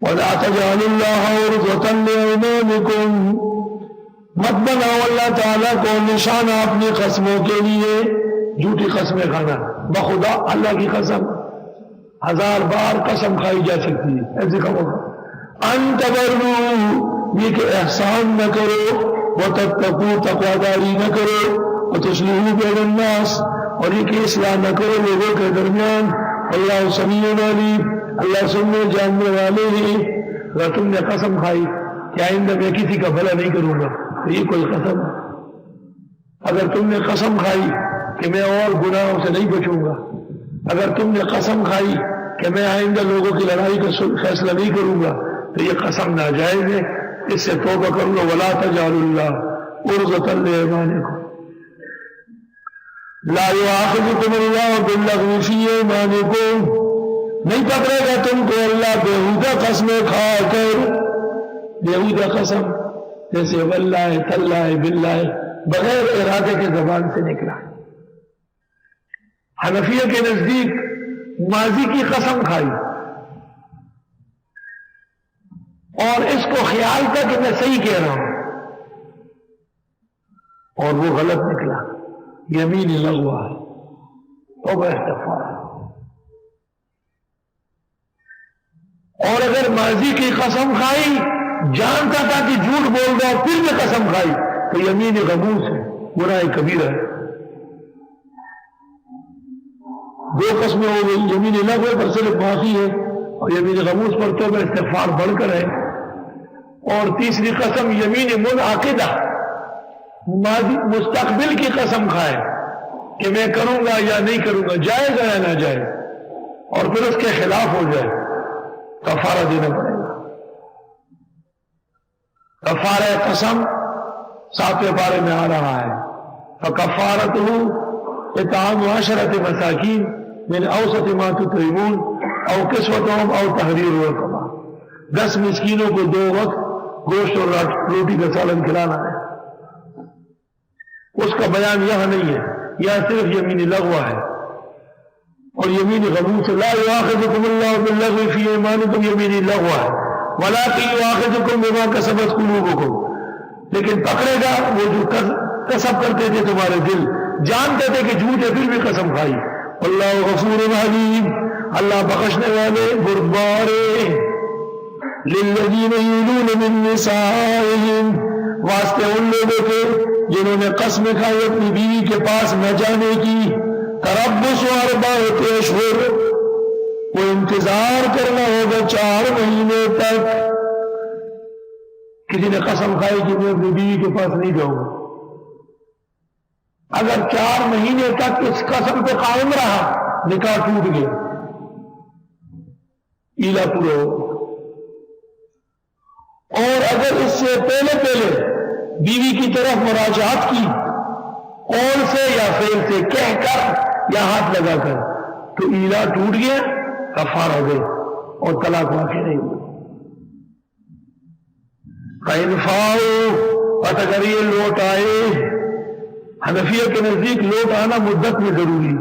وَلَا تَجْعَلُوا اللَّهَ عُرْضَةً لِأَيْمَانِكُمْ، مت بناؤ اللہ تعالیٰ کو نشانہ اپنی قسموں کے لیے. جھوٹی قسمیں کھانا، بخدا اللہ کی قسم 1000 بار قسم کھائی جا سکتی ہے، ایسے کہو ان تبروا، یہ کہ احسان نہ کرو، وتتقوا، تقواداری نہ کرو، وتصلحوا بین الناس، اور یہ کہ اصلاح نہ کرو لوگوں کے درمیان. اللہ سمیع علیم، اللہ سننے جاننے والے ہیں. اگر تم نے قسم کھائی کہ آئندہ میں کسی کا بھلا نہیں کروں گا، تو یہ کوئی قسم. اگر تم نے قسم کھائی کہ میں اور گناہوں سے نہیں بچوں گا، اگر تم نے قسم کھائی کہ میں آئندہ لوگوں کی لڑائی کا فیصلہ نہیں کروں گا، تو یہ قسم ناجائز ہے، اس سے توبہ کروں گا. وَلَا تَجْعَلُوا اللَّهَ عُرْضَةً لِأَيْمَانِكُمْ لَا يُؤَاخِذُكُمُ اللَّهُ بِاللَّغْوِ فِي أَيْمَانِكُمْ، نہیں پکڑے گا تم کو اللہ بےہودہ قسمیں کھا کر. بےہودہ قسم جیسے واللہ تاللہ باللہ، بغیر ارادے کے زبان سے نکلا. حنفیہ کے نزدیک ماضی کی قسم کھائی اور اس کو خیال تھا کہ میں صحیح کہہ رہا ہوں اور وہ غلط نکلا، یمین لغوا ہے، توبہ استغفار. اور اگر ماضی کی قسم کھائی جانتا تھا کہ جھوٹ بول رہا پھر بھی قسم کھائی، تو یمین غموس ہے، گناہ کبیرہ ہے. دو قسمیں ہو گئی، یمین لغو پر صرف معافی ہے اور یمین غموس پر توبہ استغفار بڑھ کر ہے. اور تیسری قسم یمین منعقدہ، مستقبل کی قسم کھائے کہ میں کروں گا یا نہیں کروں گا، جائے گا یا نہ جائے، اور پھر اس کے خلاف ہو جائے، کفارہ دینا پڑے گا. کفارہ قسم 7ویں پارے میں آ رہا ہے. فَكَفَّارَتُهُ إِطْعَامُ 10 مساکین من اوسط ما تطعمون او کسوتهم او تحریر رقبہ، 10 مسکینوں کو 2 وقت گوشت اور روٹی کا سالن کھلانا ہے. اس کا بیان یہاں نہیں ہے، یہاں صرف یمین لغوا ہے. اور یمین غموس لا یؤاخذکم اللہ باللغو فی ایمانکم، یمین لغوا ہے. ولکن یؤاخذکم بما کسبت قلوبکم، لیکن پکڑے گا وہ جو کسب کرتے تھے تمہارے دل، جانتے تھے کہ جھوٹ ہے پھر بھی قسم کھائی. اللہ غفور حلیم، اللہ بخشنے والے بردبارے. للذین یولون من نسائہم، واسطے ان لوگوں کے جنہوں نے قسم کھائی اپنی بیوی کے پاس نہ جانے کی. تربص 4 اشہر، وہ انتظار کرنا ہوگا 4 مہینے تک. کسی نے قسم کھائی کہ میں اپنی بیوی کے پاس نہیں جاؤں گا، اگر 4 مہینے تک اس قسم پہ قائم رہا، نکاح ٹوٹ گیا، ایلا پورا ہو. اور اگر اس سے پہلے بیوی کی طرف مراجعات کی، قول سے یا فعل سے، کہہ کر یا ہاتھ لگا کر، تو ایلا ٹوٹ گیا، کفارہ ہو گئی اور طلاق واقع نہیں ہوئی. فَإِنْ اگر یہ لوٹ آئے، حنفیہ کے نزدیک لوٹ آنا مدت میں ضروری.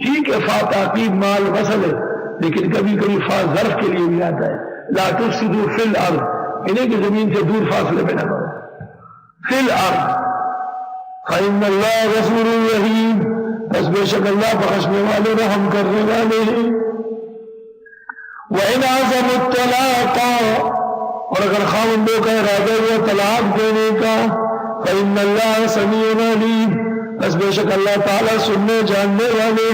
ٹھیک ہے، فا تعقیب مال وصل ہے، لیکن کبھی کبھی فا ظرف کے لیے بھی آتا ہے. لا تفسدوا فی الارض، انہیں کہ زمین سے دور فاصلے پہ نہ کرو. فی الارض فإن اللہ غفور رحیم، بس بے شک اللہ بخشنے والے رحم کرنے والے ہیں. وَإِنْ عَزَمُوا الطَّلَاقَ، اور اگر خاوندوں کا ارادہ ہوا طلاق دینے کا، فإن اللہ سمیع علیم، بس بے شک اللہ تعالیٰ سننے جاننے والے